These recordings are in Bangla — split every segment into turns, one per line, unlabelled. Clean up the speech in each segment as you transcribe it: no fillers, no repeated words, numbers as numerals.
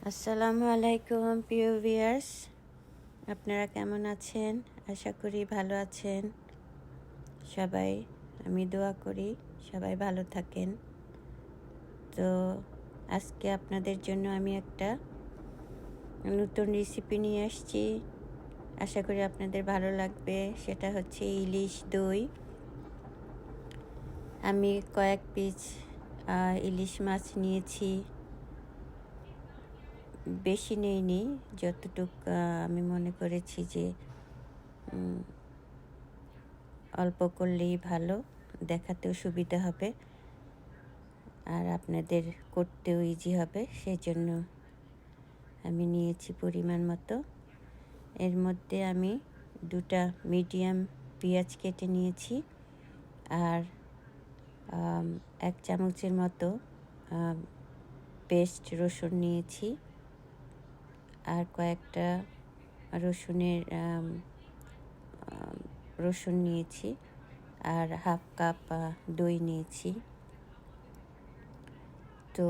আসসালামু আলাইকুম প্রিয় ভিউয়ার্স, আপনারা কেমন আছেন? আশা করি ভালো আছেন সবাই। আমি দোয়া করি সবাই ভালো থাকেন। তো আজকে আপনাদের জন্য আমি একটা নতুন রেসিপি নিয়ে আসছি, আশা করি আপনাদের ভালো লাগবে। সেটা হচ্ছে ইলিশ দই। আমি কয়েক পিস ইলিশ মাছ নিয়েছি, বেশি নেইনি, যতটুক আমি মনে করেছি যে অল্প করলেই ভালো, দেখাতেও সুবিধা হবে আর আপনাদের করতেও ইজি হবে, সেই জন্য আমি নিয়েছি পরিমাণ মতো। এর মধ্যে আমি 2টা মিডিয়াম পেঁয়াজ কেটে নিয়েছি আর 1 চামচের মতো পেস্ট রসুন নিয়েছি আর কয়েকটা রসুন নিয়েছি আর হাফ কাপ দই নিয়েছি। তো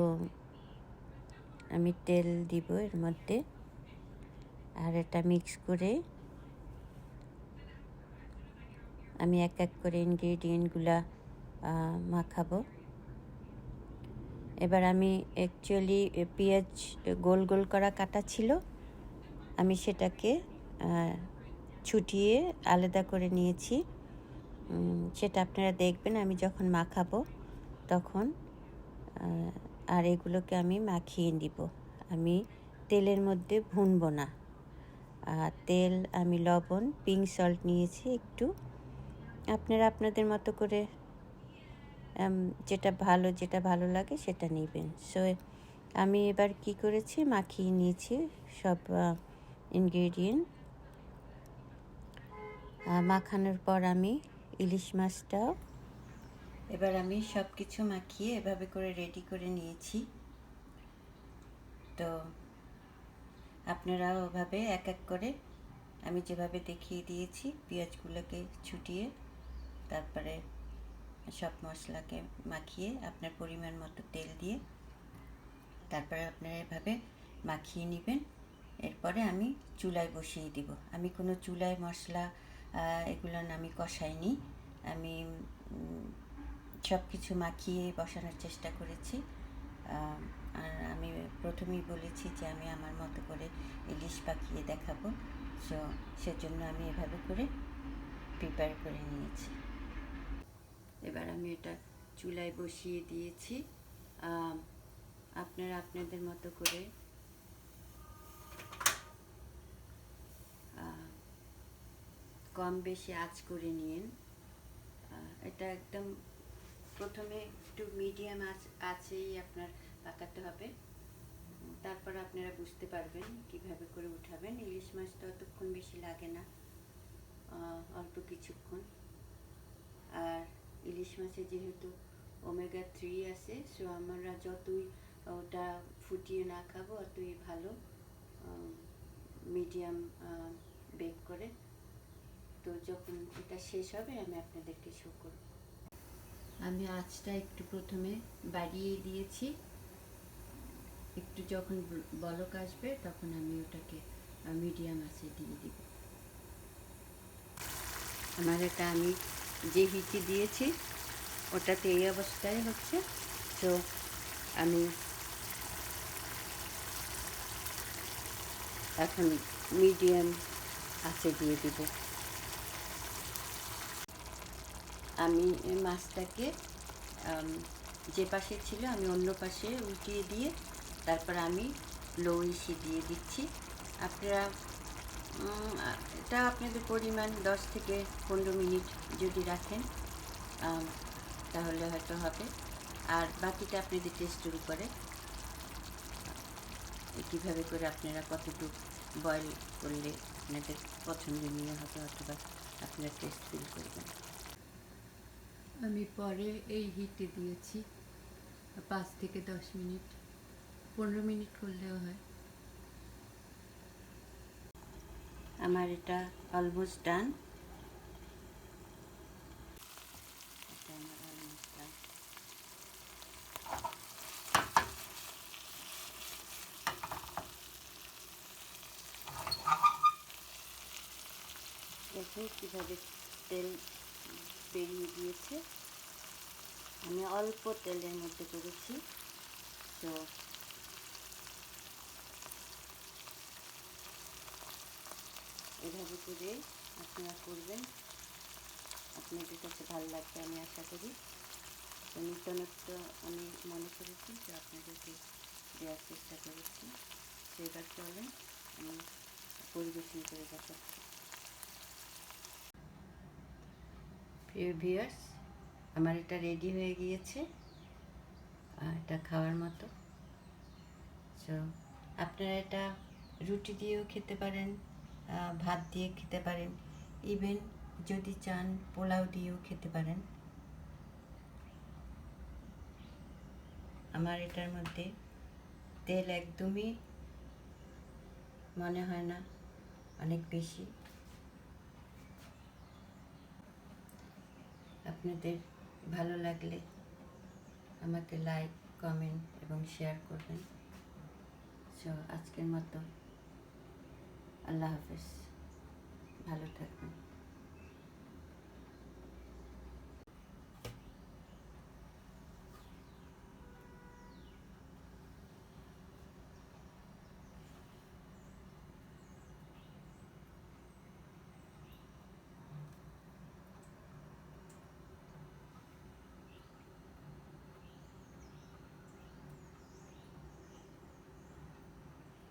আমি তেল দিব এর মধ্যে আর এটা মিক্স করে আমি এক এক করে ইনগ্রেডিয়েন্টগুলা মাখাবো। এবার আমি অ্যাকচুয়ালি পেঁয়াজ গোল গোল করা কাটা ছিল, আমি সেটাকে ছুটিয়ে আলাদা করে নিয়েছি। সেটা আপনারা দেখবেন আমি যখন মাখাবো তখন। আর এগুলোকে আমি মাখিয়ে দিব। আমি তেলের মধ্যে ভুনবো না। তেল আমি লবণ পিঙ্ক সল্ট নিয়েছি একটু, আপনারা আপনাদের মতো করে যেটা ভালো লাগে সেটা নেবেন। সো আমি এবার কি করেছি, মাখিয়ে নিয়েছি সব ইনগ্রেডিয়েন্ট। মাখানোর পর আমি ইলিশ মাছটাও এবার আমি সব কিছু মাখিয়ে এভাবে করে রেডি করে নিয়েছি। তো আপনারাও ওভাবে এক এক করে আমি যেভাবে দেখিয়ে দিয়েছি পেঁয়াজগুলোকে ছুটিয়ে তারপরে সব মশলাকে মাখিয়ে আপনার পরিমাণ মতো তেল দিয়ে তারপরে আপনারা এভাবে মাখিয়ে নেবেন। এরপরে আমি চুলায় বসিয়ে দিব। আমি কোনো চুলায় মশলা এগুলো আমি কষাইনি, আমি সব কিছু মাখিয়ে বসানোর চেষ্টা করেছি। আর আমি প্রথমেই বলেছি যে আমি আমার মতো করে ইলিশ পাকিয়ে দেখাবো, সেজন্য আমি এভাবে করে প্রিপেয়ার করে নিয়েছি। এবার আমি এটা চুলায় বসিয়ে দিয়েছি। আপনারা আপনাদের মতো করে কম বেশি আঁচ করে নিন। এটা একদম প্রথমে একটু মিডিয়াম আঁচেই আপনার পাকাতে হবে, তারপর আপনারা বুঝতে পারবেন কিভাবে করে উঠাবেন। ইলিশ মাছটা অতক্ষণ বেশি লাগে না, অল্প কিছুক্ষণ। আর ইলিশ মাছে যেহেতু ওমেগা 3 আছে, সো আমরা যতই ওটা ফুটিয়ে না খাবো অতই ভালো মিডিয়াম বেক করে। তো যখন এটা শেষ হবে আমি আপনাদেরকে শো করব। আমি আঁচটা একটু প্রথমে বাড়িয়ে দিয়েছি, একটু যখন বলক আসবে তখন আমি ওটাকে মিডিয়াম আঁচে দিয়ে দিব। আমার এটা আমি যে হিটে দিয়েছি ওটাতে এই অবস্থায় হচ্ছে। তো আমি এখন মিডিয়াম আঁচে দিয়ে দিব। আমি মাছটাকে যে পাশে ছিল আমি অন্য পাশে উল্টিয়ে দিয়ে তারপর আমি লো ইসে দিয়ে দিচ্ছি। আপনারা এটা আপনাদের পরিমাণ 10 থেকে 15 মিনিট যদি রাখেন তাহলে হয়তো হবে। আর বাকিটা আপনাদের টেস্টের উপরে, কীভাবে করে আপনারা কতটুকু বয়েল করলে আপনাদের পছন্দনীয় হবে অথবা আপনারা টেস্ট ফিল করবেন। আমি পরে এই হিটে দিয়েছি 5 থেকে 10 মিনিট, 15 মিনিট করলেও হয়। আমার এটা অলমোস্ট ডান। দেখুন কীভাবে তেল বেরিয়ে গিয়েছে। আমি অল্প তেলের মধ্যে করেছি, তো এভাবে করে আপনারা করবেন, আপনাদের কাছে ভালো লাগবে আমি আশা করি। তো নূতনত্ব আমি মনে করেছি, তো আপনাদেরকে দেওয়ার চেষ্টা করেছি। তো এবার চলেন আমি পরিবেশন করে দেখাচ্ছি। প্রিয় ভিউয়ার্স, আমার এটা রেডি হয়ে গিয়েছে, এটা খাওয়ার মতো। সো আপনারা এটা রুটি দিয়েও খেতে পারেন, ভাত দিয়ে খেতে পারেন, ইভেন যদি চান পোলাও দিয়েও খেতে পারেন। আমার এটার মধ্যে তেল একদমই মনে হয় না অনেক বেশি। আপনাদের ভালো লাগলে আমাকে লাইক, কমেন্ট এবং শেয়ার করবেন। সো আজকের মতো আল্লাহ হাফেজ, ভালো থাকবেন।